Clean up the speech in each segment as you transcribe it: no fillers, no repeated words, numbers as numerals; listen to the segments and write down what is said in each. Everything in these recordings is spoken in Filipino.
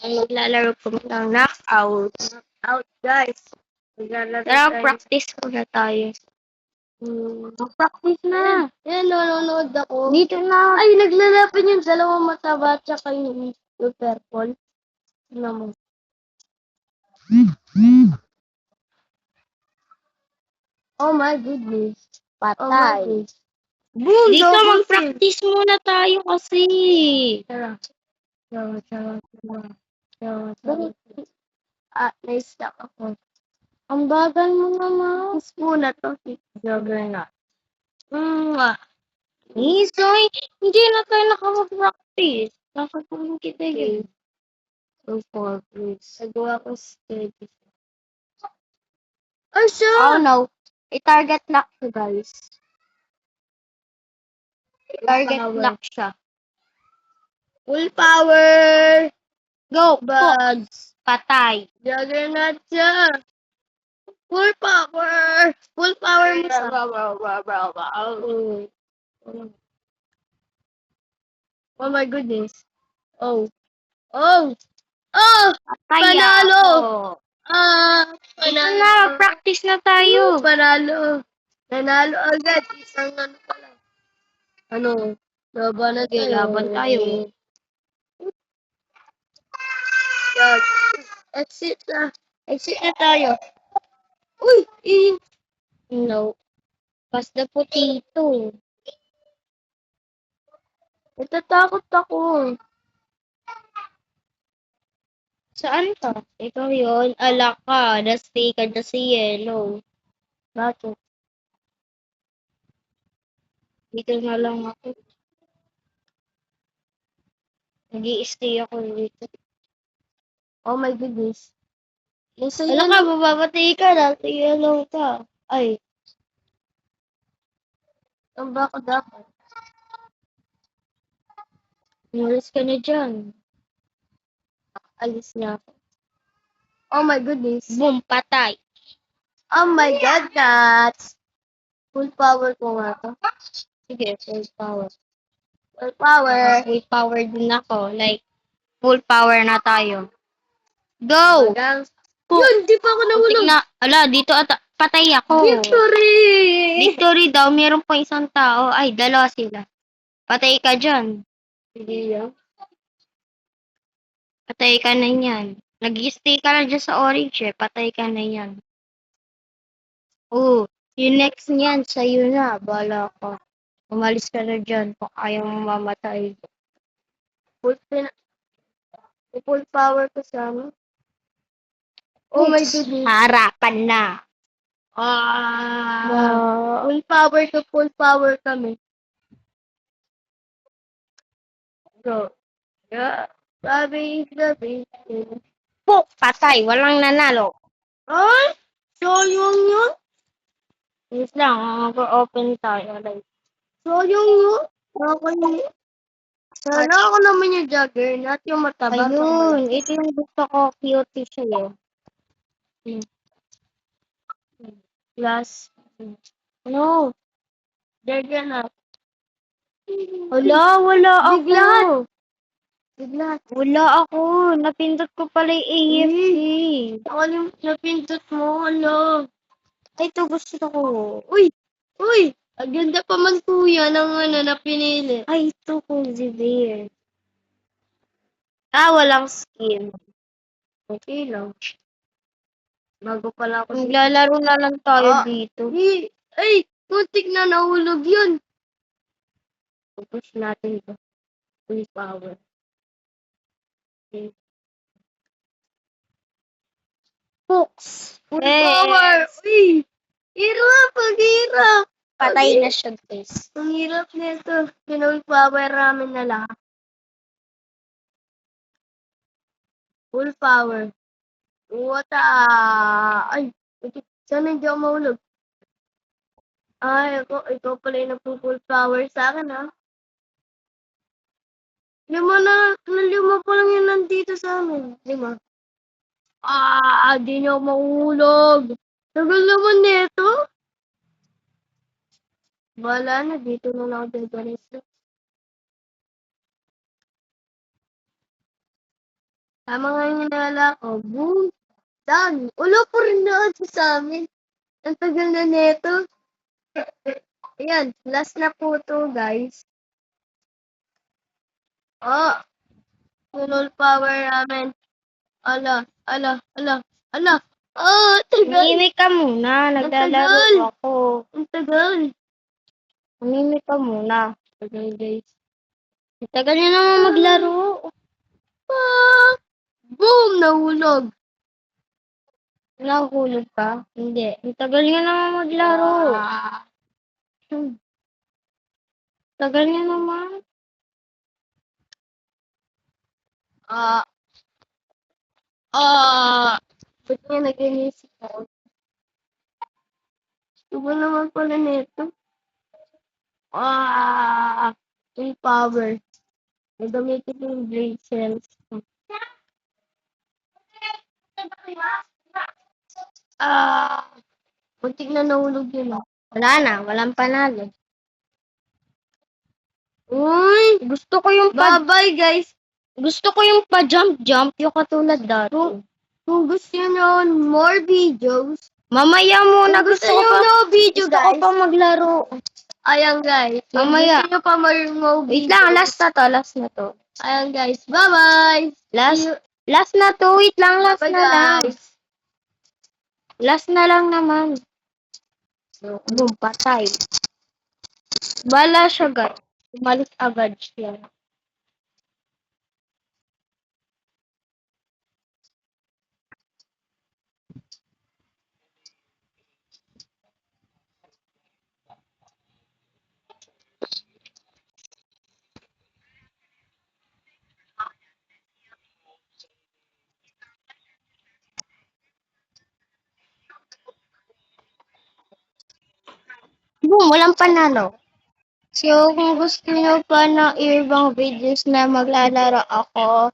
Maglalaro po ng knockout. Out, guys. Maglalaro Tara, tayo. practice muna tayo. Practice na. Yan, nanonood ako. Dito na. Ay, naglalaban yung dalawang mataba at saka yung purple. Tignan mo. Oh my goodness. Patay. Boom! Dito, double kill. mag-practice muna tayo kasi. Tara. Tara. Na-stuck ako. Ang bagal mo naman. Spoon na to. Juggernaut. Nisoy, hindi na tayo nakapag-practice. Nakapagpulong kita yun. So far, please. Nagawa ko steady. Ay, Oh siya! no. I-target lock siya, guys. I-target lock siya. Full power! Go! Bugs! Patay. Juggernaut siya! Full power! Full power mo siya. Oh my goodness. Oh! Patay Panalo! ako. Ito na, practice na tayo. Panalo! Nanalo agad. Isang ano pala. Ano? Laban na Sige, tayo. laban tayo. Yan. Exit na. Exit na tayo. Uy! No. Pass the potato. Natatakot ako. Saan ka? Ikaw yun. Ala ka. Nastay ka na si Yellow. Bakit? Dito na lang ako. Nag-i-stay ako dito. Oh my goodness. Nasa Ala ka, mababatay ka na. Si Yellow ka. Ay, Ang bako dapat. umalis ka na dyan. Alis na ako. Oh my goodness. Boom, patay. Oh my god, nuts. Full power ko nga to. Sige, full power. Full power. Full power din ako. Like, full power na tayo. Go! Hanggang... Yun, di pa ako nahulog. Na, ala, dito ata, patay ako. Victory! Victory daw, meron pa isang tao. Ay, dalawa sila. Patay ka dyan. Hindi yan. Patay ka na yan. Nag-stay ka lang dyan sa orange eh. Patay ka na yan. Oh, yung next niyan, sa'yo na. Bala ka. Umalis ka na dyan kung ayaw mo mamatay. Full power ko sa ano. Oh my goodness. Harapan na. Full power kami. So, yeah. Sabi, Po, patay. Walang nanalo. ay, so yun. Yes lang, mag-open tayo. Like, So yun. Sana ako naman yung juggernaut, yung mataba. ayun, ito yung gusto ko. Cute siya eh. Plus, No. juggernaut. Wala ako. Biglat. Wala ako. Napindot ko pala yung AFK. Ako yung napindot mo, ano. Ay, ito gusto ko. Uy! Ang ganda pa man kuya ng ano na pinili. Ay, ito Cozy Bear. Ah, walang skin. Okay lang. Bago pala ako Maglalaro na lang tayo dito. Ay! Kuntik na nahulog yun. Push natin ito. Full power. Okay. Hooks. Full power! Uy! Hirap! Patay na siya, guys. Ang hirap nito. Full power ramen na lang. Full power. Wata! Ay! Sana hindi ako mahulog. Ay, ikaw pala yung nagpo-full power sa akin, ha? Lima pa lang yun nandito sa amin. 5. Di niyo ako mahulog. Tagal naman nito. Wala na, dito na lang ako dagalis. Tama nga yung hinala ko. Boom. Done. Ulo po rin na sa amin. Ang tagal na neto. Ayan, last na po to, guys. Oh, full power namin. Ala. Oh, tagal. Umimik ka muna. Naglalaro Ang tagal. ako. Ang tagal. Umimik ka muna. Tagal, guys. Ang tagal niya naman maglaro. Ah, boom! Nahulog. Nahulog ka? Hindi. Ang tagal niya naman maglaro. Tagal niya naman. Ba't niya nag-inisip ako? Gusto naman pala nito. Full power. Nagamitin ko yung blade cells. Muntik na nahulog yun. Wala na. Walang panalo. Uy! Gusto ko yung Bye-bye, guys! Gusto ko yung pa-jump-jump. Yung katulad dati. Kung gusto nyo more videos, Mamaya muna. kung gusto nyo no video, Gusto ko guys, pa maglaro. ayan, guys. Kung Mamaya. gusto nyo pa more Wait videos, lang. Last na to. Last na to. ayan, guys. Bye-bye! Last na to. Wait lang. Last Bye, na lang. guys! Last na lang naman. Boom. Patay. Bala siya, guys. Umalis agad siya. Boom, walang panalo. So, kung gusto nyo pa ng ibang videos na maglalaro ako,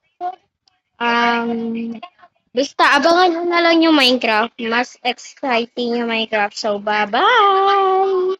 basta abangan nyo na lang yung Minecraft. Mas exciting yung Minecraft. So, bye-bye!